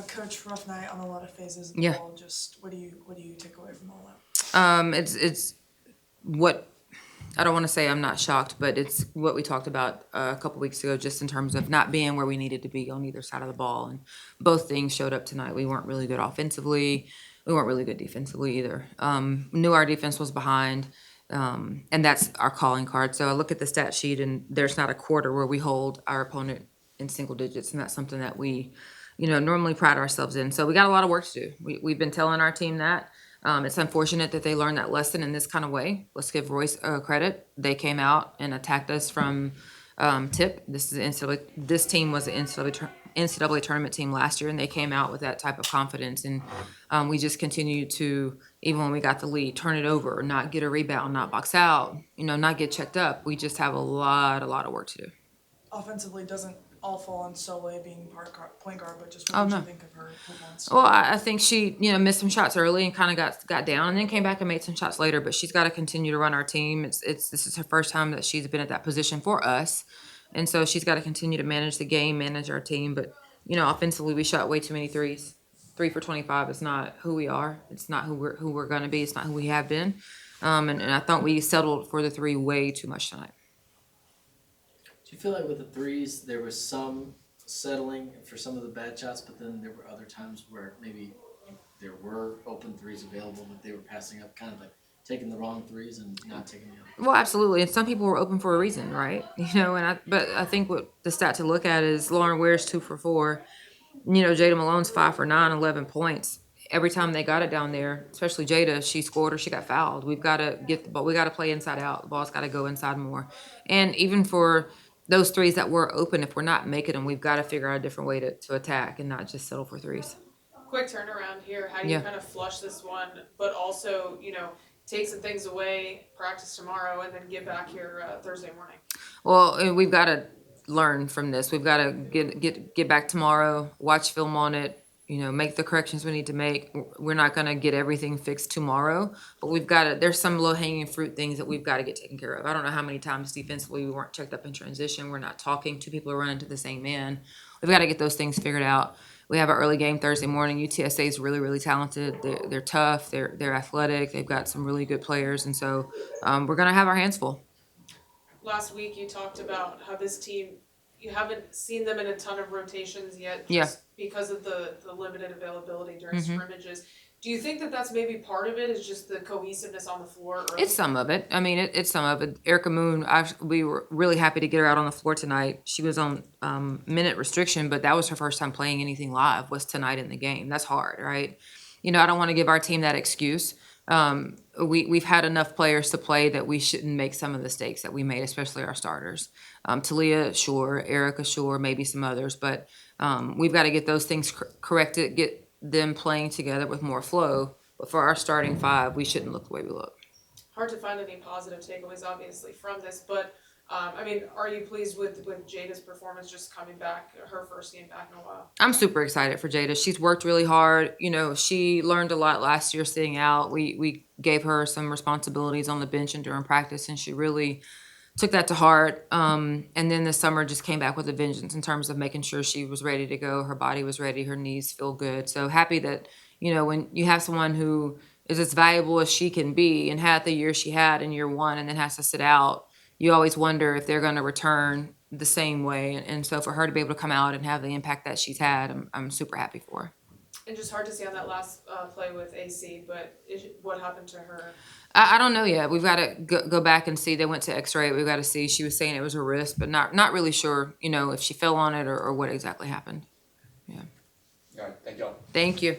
Coach, rough night on a lot of phases of the ball. Just what do you take away from all that? It's what I don't want to say I'm not shocked, but it's what we talked about a couple weeks ago, just in terms of not being where we needed to be on either side of the ball. And both things showed up tonight. We weren't really good offensively. We weren't really good defensively either. Knew our defense was behind, and that's our calling card. So I look at the stat sheet, and there's not a quarter where we hold our opponent in single digits, and that's something that we, normally pride ourselves in. So we got a lot of work to do. We've been telling our team that. It's unfortunate that they learned that lesson in this kind of way. Let's give Royce credit. They came out and attacked us from tip. This team was an NCAA tournament team last year, and they came out with that type of confidence. And we just continued to, even when we got the lead, turn it over, not get a rebound, not box out, not get checked up. We just have a lot of work to do. Offensively, doesn't all fall on Soleil being point guard, but just what did you think of her performance? Well, I think she, missed some shots early and kind of got down, and then came back and made some shots later. But she's got to continue to run our team. This is her first time that she's been at that position for us, and so she's got to continue to manage the game, manage our team. But offensively, we shot way too many threes. 3 for 25 is not who we are. It's not who we're going to be. It's not who we have been. And I thought we settled for the three way too much tonight. Do you feel like with the threes, there was some settling for some of the bad shots, but then there were other times where maybe there were open threes available, but they were passing up, kind of like taking the wrong threes and not taking the other? Well, absolutely. And some people were open for a reason, right? But I think what the stat to look at is Lauren Ware's 2 for 4. Jada Malone's 5 for 9, 11 points. Every time they got it down there, especially Jada, she scored or she got fouled. We've got to get the ball. We got to play inside out. The ball's got to go inside more. And even for those threes that were open, if we're not making them, we've got to figure out a different way to attack and not just settle for threes. Quick turnaround here. How do you kind of flush this one, but also, take some things away, practice tomorrow, and then get back here Thursday morning? Well, we've got to learn from this. We've got to get back tomorrow, watch film on it, make the corrections we need to make. We're not going to get everything fixed tomorrow, but there's some low-hanging fruit things that we've got to get taken care of. I don't know how many times defensively we weren't checked up in transition. We're not talking. 2 people are running to the same man. We've got to get those things figured out. We have an early game Thursday morning. UTSA is really, really talented. They're tough. They're athletic. They've got some really good players, and so we're going to have our hands full. Last week you talked about how this team, you haven't seen them in a ton of rotations yet because of the limited availability during scrimmages. Do you think that that's maybe part of it, is just the cohesiveness on the floor? It's some of it. I mean, it's some of it. Erica Moon, we were really happy to get her out on the floor tonight. She was on minute restriction, but that was her first time playing anything live, was tonight in the game. That's hard, right? I don't want to give our team that excuse. We've had enough players to play that we shouldn't make some of the mistakes that we made, especially our starters. Talia, sure. Erica, sure. Maybe some others. But we've got to get those things corrected, get them playing together with more flow. But for our starting 5, we shouldn't look the way we look. Hard to find any positive takeaways, obviously, from this. But, are you pleased with Jada's performance, just coming back, her first game back in a while? I'm super excited for Jada. She's worked really hard. She learned a lot last year sitting out. We gave her some responsibilities on the bench and during practice, and she really took that to heart. And then this summer just came back with a vengeance in terms of making sure she was ready to go. Her body was ready. Her knees feel good. So happy that, when you have someone who is as valuable as she can be and had the year she had in year 1 and then has to sit out, you always wonder if they're going to return the same way. And so for her to be able to come out and have the impact that she's had, I'm super happy for her. And just hard to see on that last play with AC, but what happened to her? I don't know yet. We've got to go back and see. They went to X-ray. We've got to see. She was saying it was her wrist, but not really sure, if she fell on it or what exactly happened. Yeah. All right. Thank y'all. Thank you.